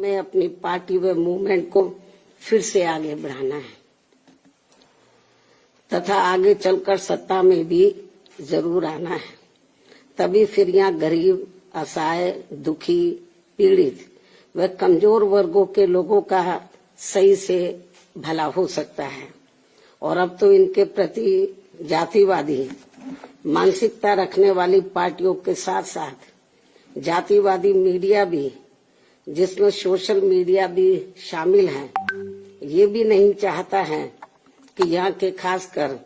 में अपनी पार्टी व मूवमेंट को फिर से आगे बढ़ाना है तथा आगे चलकर सत्ता में भी जरूर आना है। तभी फिर यहाँ गरीब, असहाय, दुखी, पीड़ित व कमजोर वर्गों के लोगों का सही से भला हो सकता है। और अब तो इनके प्रति जातिवादी मानसिकता रखने वाली पार्टियों के साथ साथ जातिवादी मीडिया भी, जिसमें सोशल मीडिया भी शामिल है, ये भी नहीं चाहता है कि यहाँ के खासकर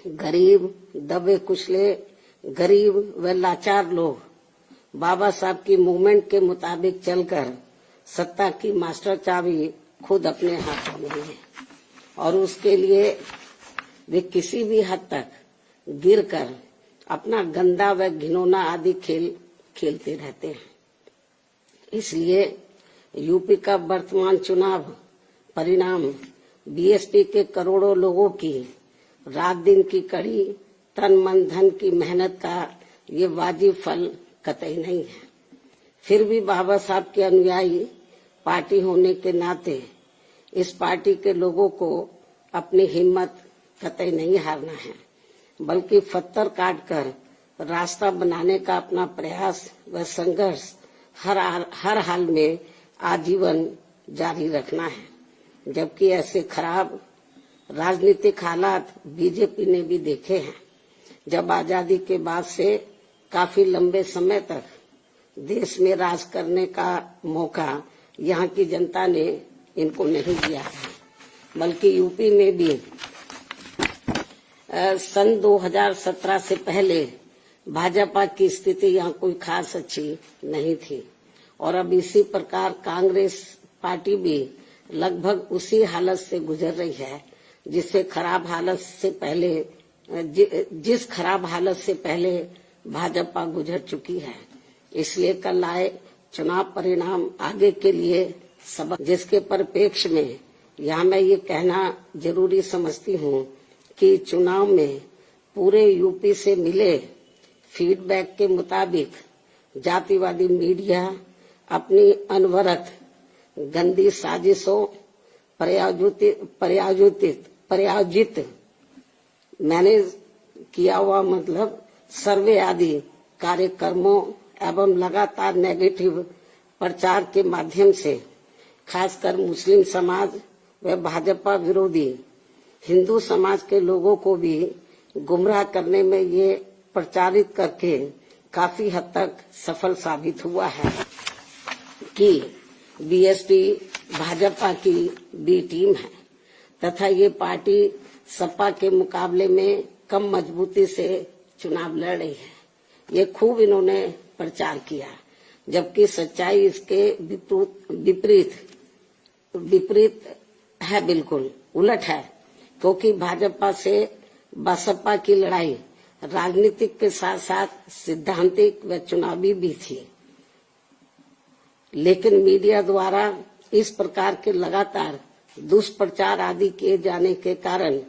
गरीब, दबे कुचले, गरीब व लाचार लोग बाबा साहब की मूवमेंट के मुताबिक चलकर सत्ता की मास्टर चाबी खुद अपने हाथों में है और उसके लिए वे किसी भी हद तक गिरकर अपना गंदा व घिनौना आदि खेल खेलते रहते हैं। इसलिए यूपी का वर्तमान चुनाव परिणाम बीएसपी के करोड़ों लोगों की रात दिन की कड़ी तन मन धन की मेहनत का ये वाजिब फल कतई नहीं है। फिर भी बाबा साहब के अनुयायी पार्टी होने के नाते इस पार्टी के लोगों को अपनी हिम्मत कतई नहीं हारना है, बल्कि पत्थर काटकर रास्ता बनाने का अपना प्रयास व संघर्ष हर हाल में आजीवन जारी रखना है। जबकि ऐसे खराब राजनीतिक हालात बीजेपी ने भी देखे हैं, जब आजादी के बाद से काफी लंबे समय तक देश में राज करने का मौका यहाँ की जनता ने इनको नहीं दिया है। बल्कि यूपी में भी सन 2017 से पहले भाजपा की स्थिति यहाँ कोई खास अच्छी नहीं थी और अब इसी प्रकार कांग्रेस पार्टी भी लगभग उसी हालत से गुजर रही है जिस खराब हालत से पहले भाजपा गुजर चुकी है। इसलिए कल आए चुनाव परिणाम आगे के लिए सबक, जिसके परिप्रेक्ष्य में यहाँ मैं ये कहना जरूरी समझती हूँ कि चुनाव में पूरे यूपी से मिले फीडबैक के मुताबिक जातिवादी मीडिया अपनी अनवरत गंदी साजिशों प्रायोजित मैनेज किया हुआ सर्वे आदि कार्यक्रमों एवं लगातार नेगेटिव प्रचार के माध्यम से खासकर मुस्लिम समाज व भाजपा विरोधी हिंदू समाज के लोगों को भी गुमराह करने में ये प्रचारित करके काफी हद तक सफल साबित हुआ है कि बीएसपी भाजपा की बी टीम है तथा ये पार्टी सपा के मुकाबले में कम मजबूती से चुनाव लड़ रही है। ये खूब इन्होंने प्रचार किया, जबकि सच्चाई इसके विपरीत है, बिल्कुल उलट है। क्योंकि भाजपा से बसपा की लड़ाई राजनीतिक के साथ साथ सिद्धांतिक व चुनावी भी थी, लेकिन मीडिया द्वारा इस प्रकार के लगातार दुष्प्रचार आदि किए जाने के कारण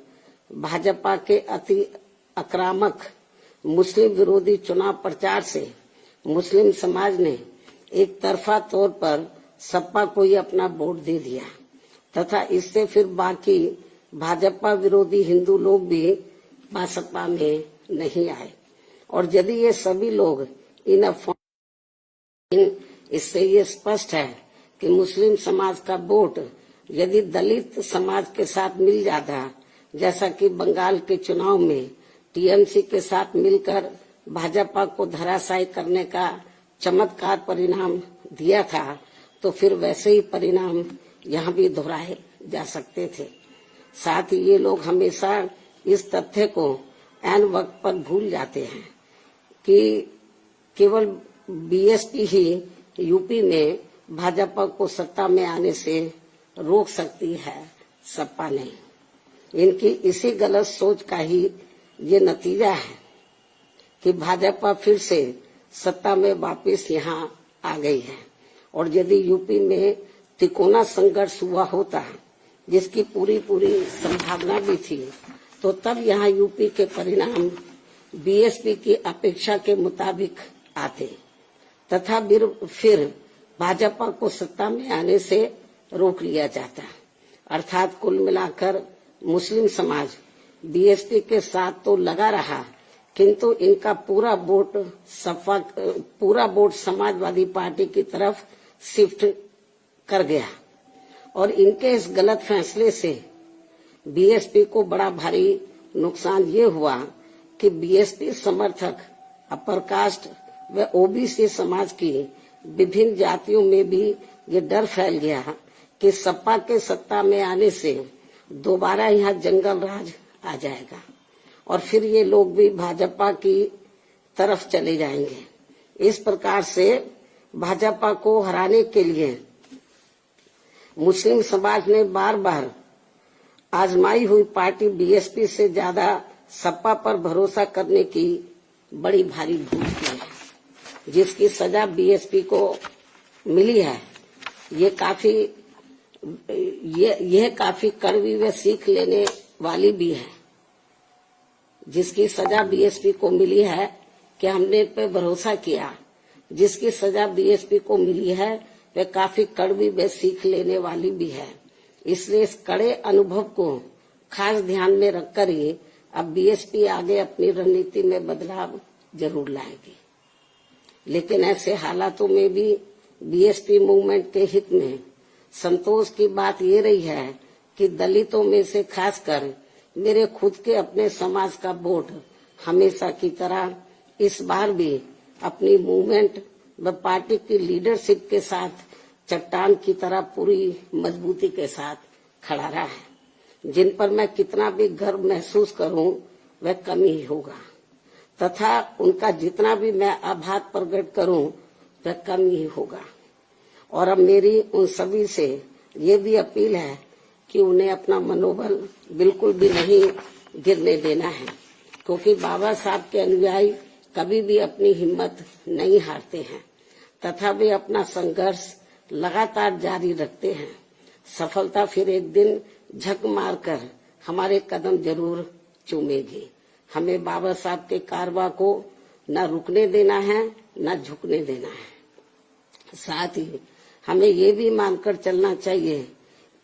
भाजपा के अति आक्रामक मुस्लिम विरोधी चुनाव प्रचार से मुस्लिम समाज ने एक तरफा तौर पर सपा को ही अपना वोट दे दिया तथा इससे फिर बाकी भाजपा विरोधी हिंदू लोग भी बसपा में नहीं आए। और यदि ये सभी लोग इससे ये स्पष्ट है कि मुस्लिम समाज का वोट यदि दलित समाज के साथ मिल जाता, जैसा कि बंगाल के चुनाव में टीएमसी के साथ मिलकर भाजपा को धराशायी करने का चमत्कार परिणाम दिया था, तो फिर वैसे ही परिणाम यहाँ भी दोहराए जा सकते थे। साथ ही ये लोग हमेशा इस तथ्य को ऐन वक्त पर भूल जाते हैं कि केवल बीएसपी ही यूपी में भाजपा को सत्ता में आने से रोक सकती है, सपा नहीं। इनकी इसी गलत सोच का ही ये नतीजा है कि भाजपा फिर से सत्ता में वापस यहाँ आ गई है। और यदि यूपी में तिकोना संघर्ष हुआ होता, जिसकी पूरी संभावना भी थी, तो तब यहाँ यूपी के परिणाम बीएसपी की अपेक्षा के मुताबिक आते तथा फिर भाजपा को सत्ता में आने से रोक लिया जाता। अर्थात कुल मिलाकर मुस्लिम समाज बीएसपी के साथ तो लगा रहा, किंतु इनका पूरा वोट समाजवादी पार्टी की तरफ शिफ्ट कर गया और इनके इस गलत फैसले से बीएसपी को बड़ा भारी नुकसान ये हुआ कि बीएसपी समर्थक अपर कास्ट व ओबीसी समाज की विभिन्न जातियों में भी ये डर फैल गया कि सपा के सत्ता में आने से दोबारा यहाँ जंगल राज आ जाएगा और फिर ये लोग भी भाजपा की तरफ चले जाएंगे। इस प्रकार से भाजपा को हराने के लिए मुस्लिम समाज ने बार बार आजमाई हुई पार्टी बीएसपी से ज्यादा सपा पर भरोसा करने की बड़ी भारी भूल की है, जिसकी सजा बीएसपी को मिली है। यह काफी कड़वी व सीख लेने वाली भी है। जिसकी सजा बीएसपी को मिली है कि हमने इन पे भरोसा किया, जिसकी सजा बीएसपी को मिली है वह काफी कड़वी व सीख लेने वाली भी है। इसलिए इस कड़े अनुभव को खास ध्यान में रखकर ही अब बीएसपी आगे अपनी रणनीति में बदलाव जरूर लाएगी। लेकिन ऐसे हालातों में भी बीएसपी मूवमेंट के हित में संतोष की बात ये रही है कि दलितों में से खासकर मेरे खुद के अपने समाज का वोट हमेशा की तरह इस बार भी अपनी मूवमेंट व पार्टी की लीडरशिप के साथ चट्टान की तरह पूरी मजबूती के साथ खड़ा रहा है। जिन पर मैं कितना भी गर्व महसूस करूं वह कम ही होगा तथा उनका जितना भी मैं आभार प्रकट करूं वह कम ही होगा। और अब मेरी उन सभी से ये भी अपील है कि उन्हें अपना मनोबल बिल्कुल भी नहीं गिरने देना है, क्योंकि बाबा साहब के अनुयायी कभी भी अपनी हिम्मत नहीं हारते हैं तथा वे अपना संघर्ष लगातार जारी रखते हैं। सफलता फिर एक दिन झक मारकर हमारे कदम जरूर चूमेगी। हमें बाबा साहब के कारवा को न रुकने देना है न झुकने देना है। साथ ही हमें ये भी मानकर चलना चाहिए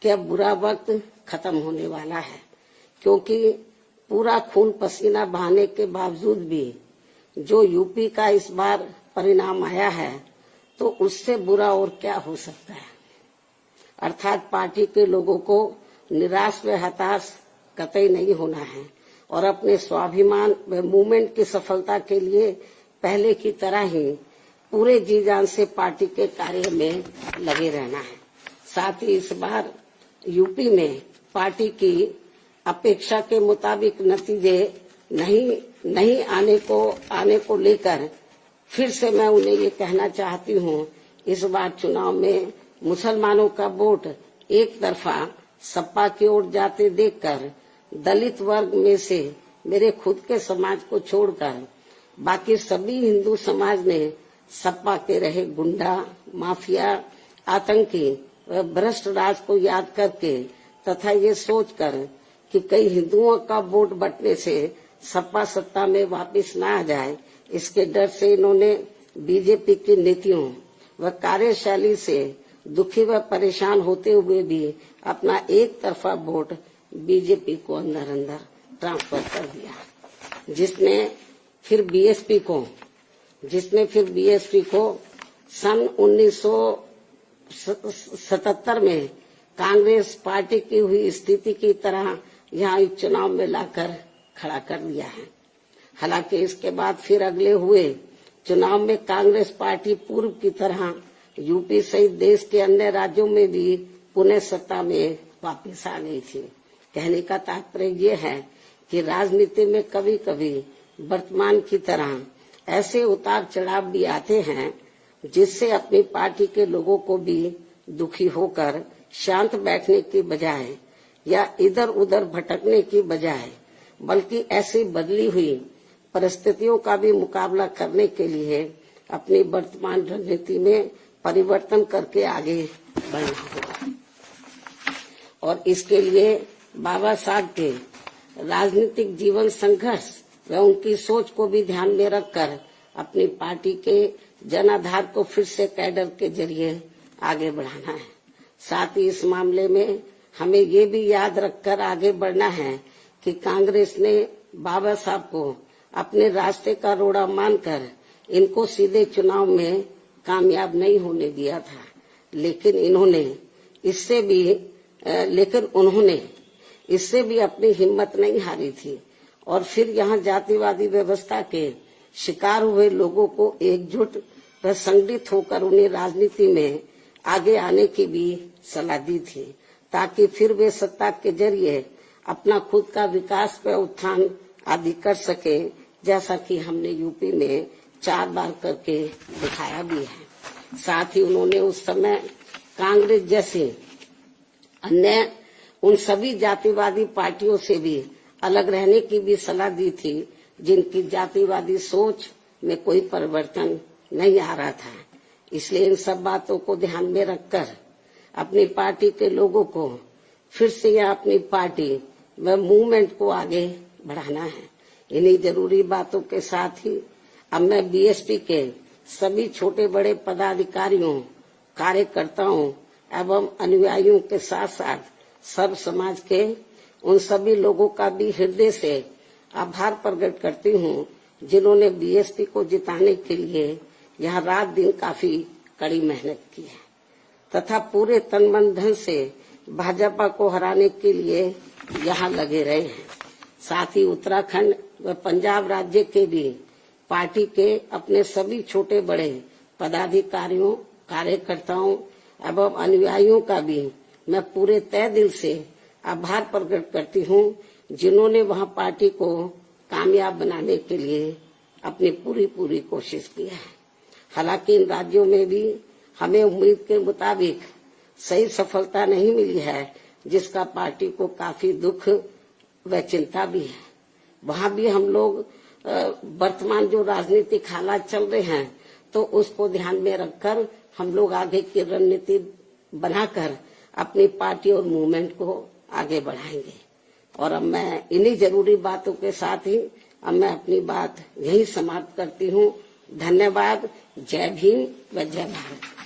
कि अब बुरा वक्त खत्म होने वाला है, क्योंकि पूरा खून पसीना बहाने के बावजूद भी जो यूपी का इस बार परिणाम आया है तो उससे बुरा और क्या हो सकता है। अर्थात पार्टी के लोगों को निराश व हताश कतई नहीं होना है और अपने स्वाभिमान व मूवमेंट की सफलता के लिए पहले की तरह ही पूरे जी जान से पार्टी के कार्य में लगे रहना है। साथ ही इस बार यूपी में पार्टी की अपेक्षा के मुताबिक नतीजे नहीं आने को लेकर फिर से मैं उन्हें ये कहना चाहती हूँ, इस बार चुनाव में मुसलमानों का वोट एक तरफा सपा की ओर जाते देखकर दलित वर्ग में से मेरे खुद के समाज को छोड़कर बाकी सभी हिंदू समाज ने सपा के रहे गुंडा, माफिया, आतंकी व भ्रष्ट राज को याद करके तथा ये सोचकर कि कई हिंदुओं का वोट बंटने से सपा सत्ता में वापस न आ जाए, इसके डर से इन्होंने बीजेपी की नीतियों व कार्यशैली से दुखी व परेशान होते हुए भी अपना एक तरफा वोट बीजेपी को अंदर अंदर ट्रांसफर कर दिया, जिसने फिर बीएसपी को सन 1977 में कांग्रेस पार्टी की हुई स्थिति की तरह यहाँ इस चुनाव में लाकर खड़ा कर दिया है। हालांकि इसके बाद फिर अगले हुए चुनाव में कांग्रेस पार्टी पूर्व की तरह यूपी सहित देश के अन्य राज्यों में भी पुनः सत्ता में वापस आ गई थी। कहने का तात्पर्य ये है कि राजनीति में कभी कभी वर्तमान की तरह ऐसे उतार चढ़ाव भी आते हैं जिससे अपनी पार्टी के लोगों को भी दुखी होकर शांत बैठने की बजाय या इधर उधर भटकने की बजाय बल्कि ऐसी बदली हुई परिस्थितियों का भी मुकाबला करने के लिए अपनी वर्तमान रणनीति में परिवर्तन करके आगे बढ़ना होगा। और इसके लिए बाबा साहब के राजनीतिक जीवन संघर्ष व उनकी सोच को भी ध्यान में रखकर अपनी पार्टी के जनाधार को फिर से कैडर के जरिए आगे बढ़ाना है। साथ ही इस मामले में हमें ये भी याद रखकर आगे बढ़ना है कि कांग्रेस ने बाबा साहब को अपने रास्ते का रोड़ा मानकर इनको सीधे चुनाव में कामयाब नहीं होने दिया था, लेकिन उन्होंने इससे भी अपनी हिम्मत नहीं हारी थी और फिर यहाँ जातिवादी व्यवस्था के शिकार हुए लोगों को एकजुट व संगठित होकर उन्हें राजनीति में आगे आने की भी सलाह दी थी, ताकि फिर वे सत्ता के जरिए अपना खुद का विकास व उत्थान आदि कर सके, जैसा कि हमने यूपी में 4 बार करके दिखाया भी है। साथ ही उन्होंने उस समय कांग्रेस जैसे अन्य उन सभी जातिवादी पार्टियों से भी अलग रहने की भी सलाह दी थी, जिनकी जातिवादी सोच में कोई परिवर्तन नहीं आ रहा था। इसलिए इन सब बातों को ध्यान में रखकर अपनी पार्टी के लोगों को फिर से यह अपनी पार्टी व मूवमेंट को आगे बढ़ाना है। इन्हीं जरूरी बातों के साथ ही अब मैं बीएसपी के सभी छोटे बड़े पदाधिकारियों, कार्यकर्ताओं एवं अनुयायियों के साथ साथ सब समाज के उन सभी लोगों का भी हृदय से आभार प्रकट करती हूँ, जिन्होंने बीएसपी को जिताने के लिए यहाँ रात दिन काफी कड़ी मेहनत की है तथा पूरे तन मन धन से भाजपा को हराने के लिए यहाँ लगे रहे हैं। साथ ही उत्तराखंड व पंजाब राज्य के भी पार्टी के अपने सभी छोटे बड़े पदाधिकारियों, कार्यकर्ताओं एवं अनुयायियों का भी मैं पूरे तय दिल से आभार प्रकट करती हूँ, जिन्होंने वहाँ पार्टी को कामयाब बनाने के लिए अपनी पूरी कोशिश की है। हालांकि इन राज्यों में भी हमें उम्मीद के मुताबिक सही सफलता नहीं मिली है, जिसका पार्टी को काफी दुख व चिंता भी है। वहाँ भी हम लोग वर्तमान जो राजनीतिक हालात चल रहे हैं, तो उसको ध्यान में रखकर हम लोग आगे की रणनीति बनाकर अपनी पार्टी और मूवमेंट को आगे बढ़ाएंगे। और अब मैं इन्हीं जरूरी बातों के साथ ही अब मैं अपनी बात यही समाप्त करती हूँ। धन्यवाद। जय भीम व जय भारत।